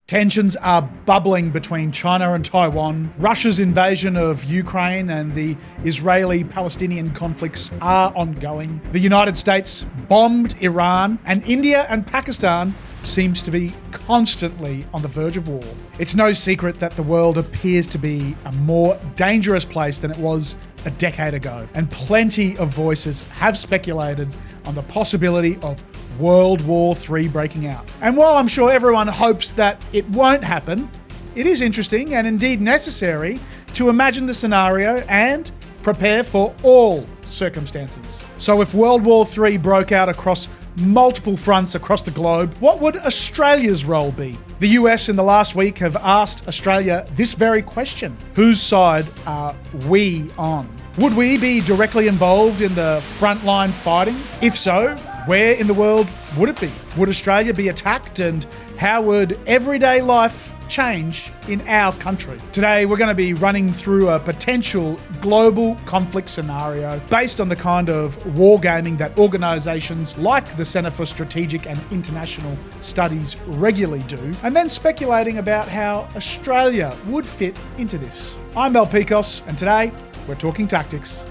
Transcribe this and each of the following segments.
Tensions are bubbling between China and Taiwan. Russia's invasion of Ukraine and the Israeli-Palestinian conflicts are ongoing. The United States bombed Iran, and India and Pakistan seems to be constantly on the verge of war. It's no secret that the world appears to be a more dangerous place than it was a decade ago, and plenty of voices have speculated on the possibility of World War III breaking out. And while I'm sure everyone hopes that it won't happen, it is interesting and indeed necessary to imagine the scenario and prepare for all circumstances. So if World War III broke out across multiple fronts across the globe, what would Australia's role be? The US in the last week have asked Australia this very question. Whose side are we on? Would we be directly involved in the frontline fighting? If so, where in the world would it be? Would Australia be attacked, and how would everyday life change in our country? Today, we're going to be running through a potential global conflict scenario based on the kind of wargaming that organisations like the Centre for Strategic and International Studies regularly do, and then speculating about how Australia would fit into this. I'm Pikos, and today we're talking tactics.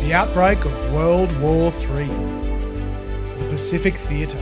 The outbreak of World War III. The Pacific Theatre.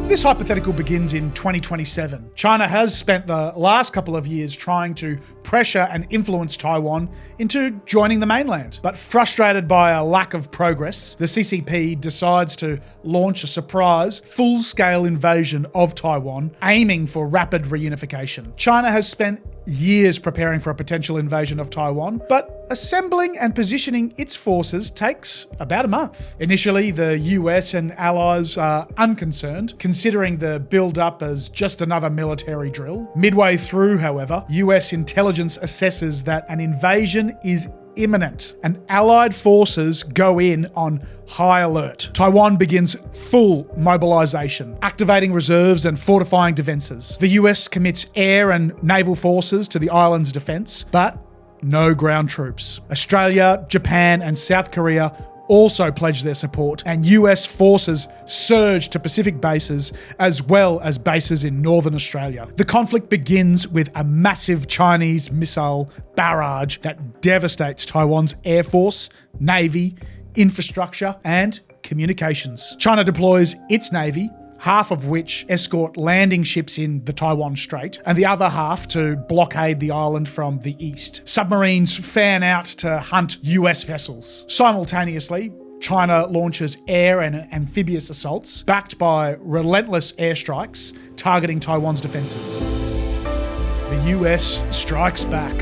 This hypothetical begins in 2027. China has spent the last couple of years trying to pressure and influence Taiwan into joining the mainland. But frustrated by a lack of progress, the CCP decides to launch a surprise, full-scale invasion of Taiwan, aiming for rapid reunification. China has spent years preparing for a potential invasion of Taiwan, but assembling and positioning its forces takes about a month. Initially, the US and allies are unconcerned, considering the build-up as just another military drill. Midway through, however, US intelligence assesses that an invasion is imminent, and allied forces go in on high alert. Taiwan begins full mobilization, activating reserves and fortifying defenses. The US commits air and naval forces to the island's defense, but no ground troops. Australia, Japan, and South Korea also pledged their support, and US forces surged to Pacific bases as well as bases in Northern Australia. The conflict begins with a massive Chinese missile barrage that devastates Taiwan's air force, navy, infrastructure, and communications. China deploys its navy, half of which escort landing ships in the Taiwan Strait, and the other half to blockade the island from the east. Submarines fan out to hunt US vessels. Simultaneously, China launches air and amphibious assaults, backed by relentless airstrikes targeting Taiwan's defenses. The US strikes back.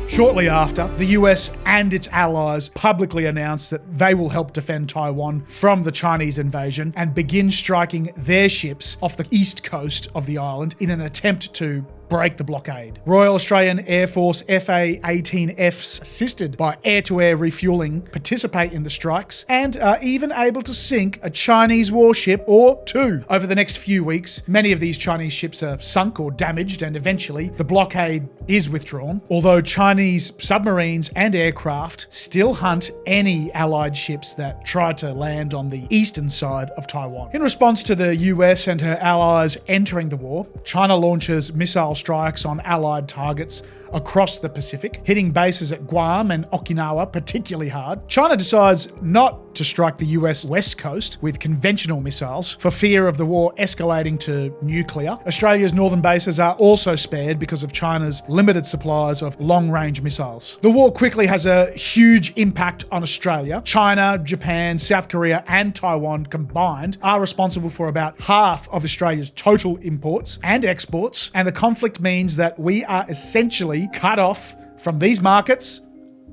Shortly after, the US and its allies publicly announced that they will help defend Taiwan from the Chinese invasion and begin striking their ships off the east coast of the island in an attempt to break the blockade. Royal Australian Air Force FA-18Fs, assisted by air-to-air refueling, participate in the strikes and are even able to sink a Chinese warship or two. Over the next few weeks, many of these Chinese ships are sunk or damaged, and eventually the blockade is withdrawn, although Chinese submarines and aircraft still hunt any Allied ships that try to land on the eastern side of Taiwan. In response to the US and her allies entering the war, China launches missile strikes on Allied targets across the Pacific, hitting bases at Guam and Okinawa particularly hard. China decides not to strike the US west coast with conventional missiles for fear of the war escalating to nuclear. Australia's northern bases are also spared because of China's limited supplies of long-range missiles. The war quickly has a huge impact on Australia. China, Japan, South Korea, and Taiwan combined are responsible for about half of Australia's total imports and exports, and the conflict means that we are essentially cut off from these markets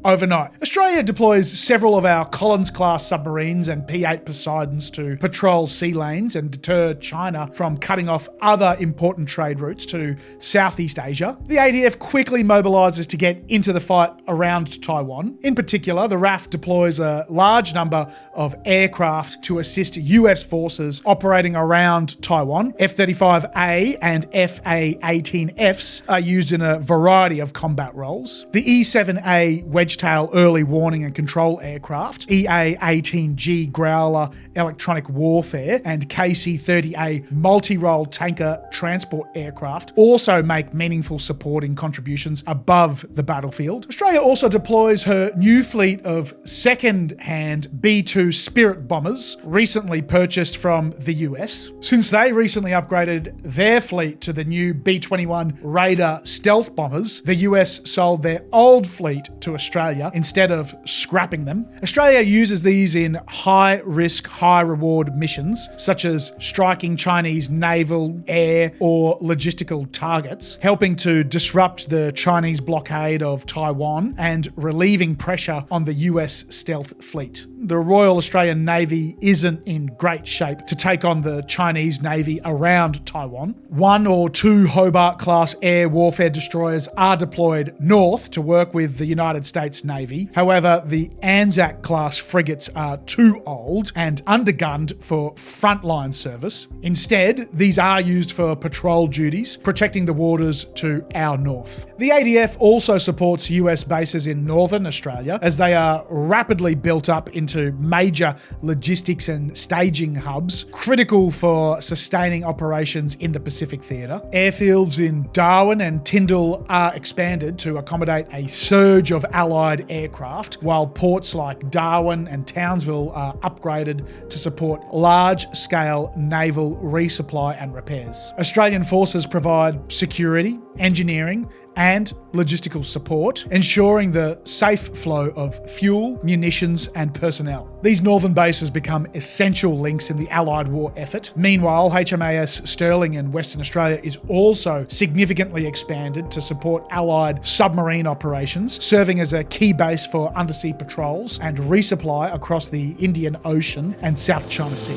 overnight. Australia deploys several of our Collins-class submarines and P-8 Poseidons to patrol sea lanes and deter China from cutting off other important trade routes to Southeast Asia. The ADF quickly mobilises to get into the fight around Taiwan. In particular, the RAF deploys a large number of aircraft to assist US forces operating around Taiwan. F-35A and FA-18Fs are used in a variety of combat roles. The E-7A Wedge Switchtail early warning and control aircraft, EA-18G Growler electronic warfare, and KC-30A multi-role tanker transport aircraft also make meaningful supporting contributions above the battlefield. Australia also deploys her new fleet of second-hand B-2 Spirit bombers, recently purchased from the US. Since they recently upgraded their fleet to the new B-21 Raider stealth bombers, the US sold their old fleet to Australia instead of scrapping them. Australia uses these in high-risk, high-reward missions, such as striking Chinese naval, air, or logistical targets, helping to disrupt the Chinese blockade of Taiwan, and relieving pressure on the US stealth fleet. The Royal Australian Navy isn't in great shape to take on the Chinese Navy around Taiwan. 1 or 2 Hobart-class air warfare destroyers are deployed north to work with the United States Navy. However, the Anzac-class frigates are too old and undergunned for frontline service. Instead, these are used for patrol duties, protecting the waters to our north. The ADF also supports US bases in northern Australia, as they are rapidly built up into major logistics and staging hubs, critical for sustaining operations in the Pacific Theatre. Airfields in Darwin and Tyndall are expanded to accommodate a surge of Allied aircraft, while ports like Darwin and Townsville are upgraded to support large-scale naval resupply and repairs. Australian forces provide security, engineering, and logistical support, ensuring the safe flow of fuel, munitions, and personnel. These northern bases become essential links in the Allied war effort. Meanwhile, HMAS Sterling in Western Australia is also significantly expanded to support Allied submarine operations, serving as a key base for undersea patrols and resupply across the Indian Ocean and South China Sea.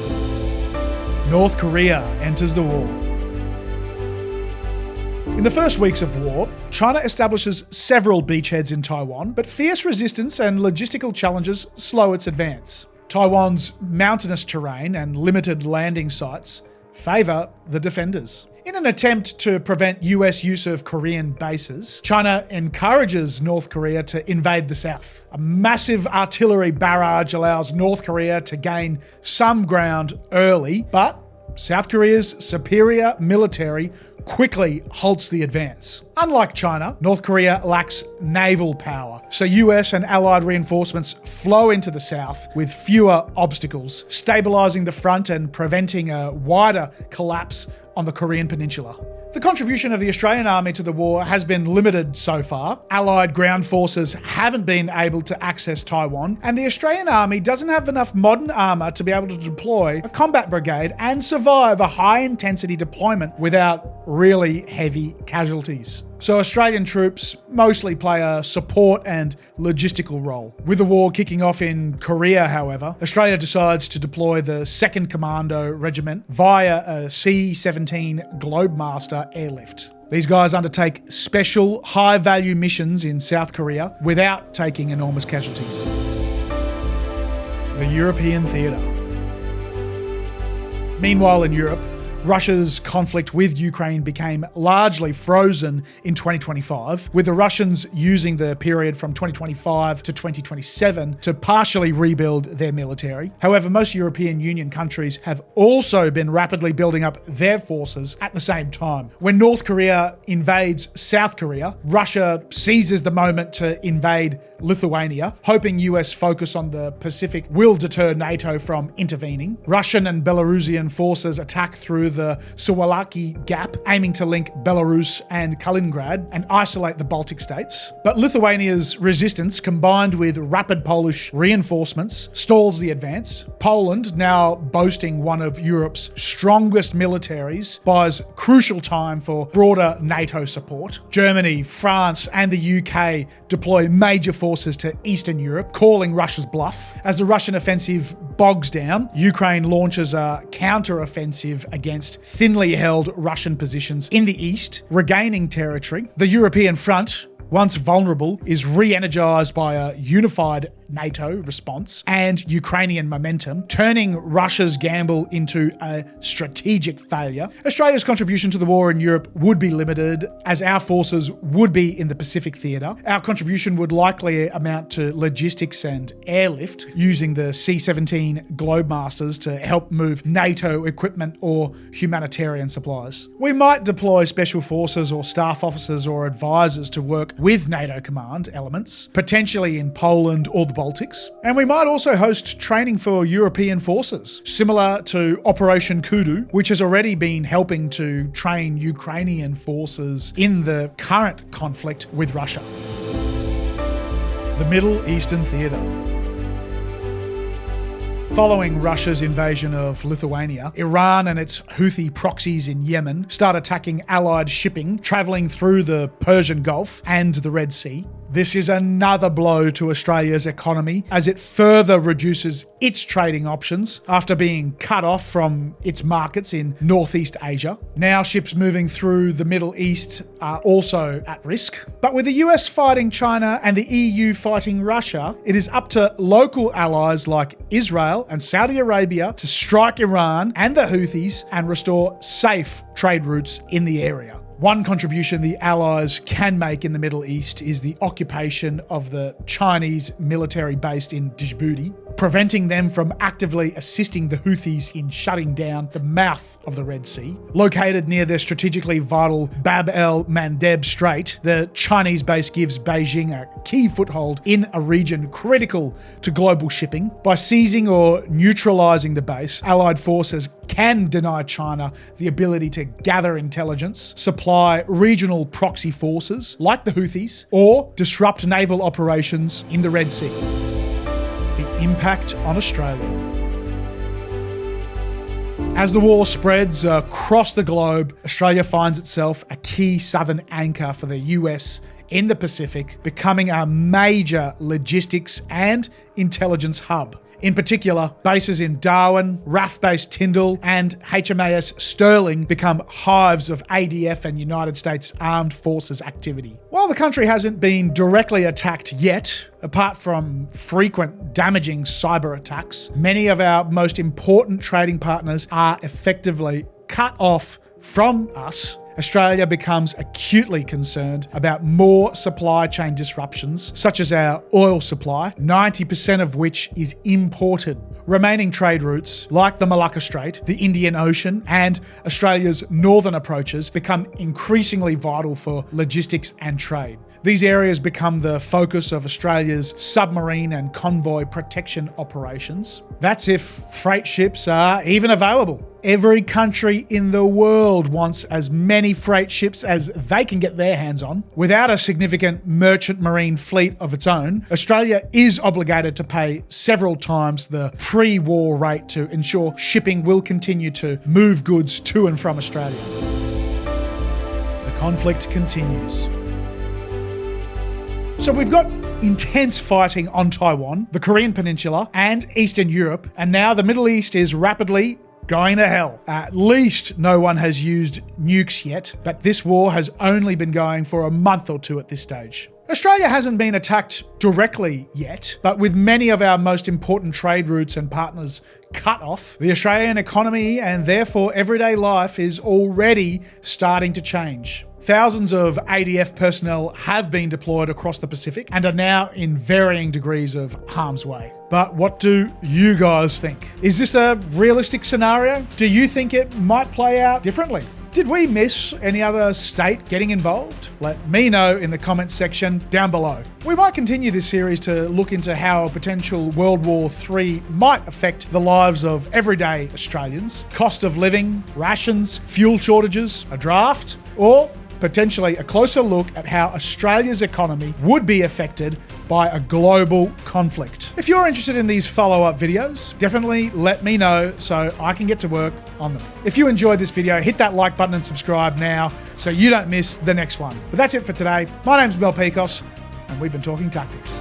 North Korea enters the war. In the first weeks of war, China establishes several beachheads in Taiwan, but fierce resistance and logistical challenges slow its advance. Taiwan's mountainous terrain and limited landing sites favour the defenders. In an attempt to prevent US use of Korean bases, China encourages North Korea to invade the south. A massive artillery barrage allows North Korea to gain some ground early, but South Korea's superior military quickly halts the advance. Unlike China, North Korea lacks naval power, so US and Allied reinforcements flow into the south with fewer obstacles, stabilising the front and preventing a wider collapse on the Korean peninsula. The contribution of the Australian Army to the war has been limited so far. Allied ground forces haven't been able to access Taiwan, and the Australian Army doesn't have enough modern armour to be able to deploy a combat brigade and survive a high-intensity deployment without really heavy casualties. So Australian troops mostly play a support and logistical role. With the war kicking off in Korea, however, Australia decides to deploy the 2nd Commando Regiment via a C-17 Globemaster airlift. These guys undertake special high-value missions in South Korea without taking enormous casualties. The European theatre. Meanwhile in Europe, Russia's conflict with Ukraine became largely frozen in 2025, with the Russians using the period from 2025 to 2027 to partially rebuild their military. However, most European Union countries have also been rapidly building up their forces at the same time. When North Korea invades South Korea, Russia seizes the moment to invade Lithuania, hoping US focus on the Pacific will deter NATO from intervening. Russian and Belarusian forces attack through the Suwalki Gap, aiming to link Belarus and Kaliningrad and isolate the Baltic states. But Lithuania's resistance, combined with rapid Polish reinforcements, stalls the advance. Poland, now boasting one of Europe's strongest militaries, buys crucial time for broader NATO support. Germany, France, and the UK deploy major forces to Eastern Europe, calling Russia's bluff. As the Russian offensive bogs down, Ukraine launches a counter-offensive against thinly held Russian positions in the east, regaining territory. The European front, once vulnerable, is re-energized by a unified NATO response and Ukrainian momentum, turning Russia's gamble into a strategic failure, Australia's contribution to the war in Europe would be limited, as our forces would be in the Pacific theatre. Our contribution would likely amount to logistics and airlift, using the C-17 Globemasters to help move NATO equipment or humanitarian supplies. We might deploy special forces or staff officers or advisors to work with NATO command elements, potentially in Poland or the Baltics. And we might also host training for European forces, similar to Operation Kudu, which has already been helping to train Ukrainian forces in the current conflict with Russia. The Middle Eastern Theatre. Following Russia's invasion of Lithuania, Iran and its Houthi proxies in Yemen start attacking Allied shipping travelling through the Persian Gulf and the Red Sea. This is another blow to Australia's economy as it further reduces its trading options after being cut off from its markets in Northeast Asia. Now ships moving through the Middle East are also at risk. But with the US fighting China and the EU fighting Russia, it is up to local allies like Israel and Saudi Arabia to strike Iran and the Houthis and restore safe trade routes in the area. One contribution the Allies can make in the Middle East is the occupation of the Chinese military base in Djibouti, preventing them from actively assisting the Houthis in shutting down the mouth of the Red Sea. Located near the strategically vital Bab el-Mandeb Strait, the Chinese base gives Beijing a key foothold in a region critical to global shipping. By seizing or neutralising the base, Allied forces can deny China the ability to gather intelligence, supply regional proxy forces like the Houthis, or disrupt naval operations in the Red Sea. The impact on Australia. As the war spreads across the globe, Australia finds itself a key southern anchor for the US in the Pacific, becoming a major logistics and intelligence hub. In particular, bases in Darwin, RAF-based Tyndall, and HMAS Sterling become hives of ADF and United States Armed Forces activity. While the country hasn't been directly attacked yet, apart from frequent damaging cyber attacks, many of our most important trading partners are effectively cut off from us. Australia becomes acutely concerned about more supply chain disruptions, such as our oil supply, 90% of which is imported. Remaining trade routes, like the Malacca Strait, the Indian Ocean, and Australia's northern approaches, become increasingly vital for logistics and trade. These areas become the focus of Australia's submarine and convoy protection operations. That's if freight ships are even available. Every country in the world wants as many freight ships as they can get their hands on. Without a significant merchant marine fleet of its own, Australia is obligated to pay several times the pre-war rate to ensure shipping will continue to move goods to and from Australia. The conflict continues. So we've got intense fighting on Taiwan, the Korean Peninsula, and Eastern Europe, and now the Middle East is rapidly going to hell. At least no one has used nukes yet, but this war has only been going for a month or two at this stage. Australia hasn't been attacked directly yet, but with many of our most important trade routes and partners cut off, the Australian economy and therefore everyday life is already starting to change. Thousands of ADF personnel have been deployed across the Pacific and are now in varying degrees of harm's way. But what do you guys think? Is this a realistic scenario? Do you think it might play out differently? Did we miss any other state getting involved? Let me know in the comments section down below. We might continue this series to look into how a potential World War III might affect the lives of everyday Australians. Cost of living, rations, fuel shortages, a draft, or potentially a closer look at how Australia's economy would be affected by a global conflict. If you're interested in these follow-up videos, definitely let me know so I can get to work on them. If you enjoyed this video, hit that like button and subscribe now so you don't miss the next one. But that's it for today. My name's Pikos, and we've been talking tactics.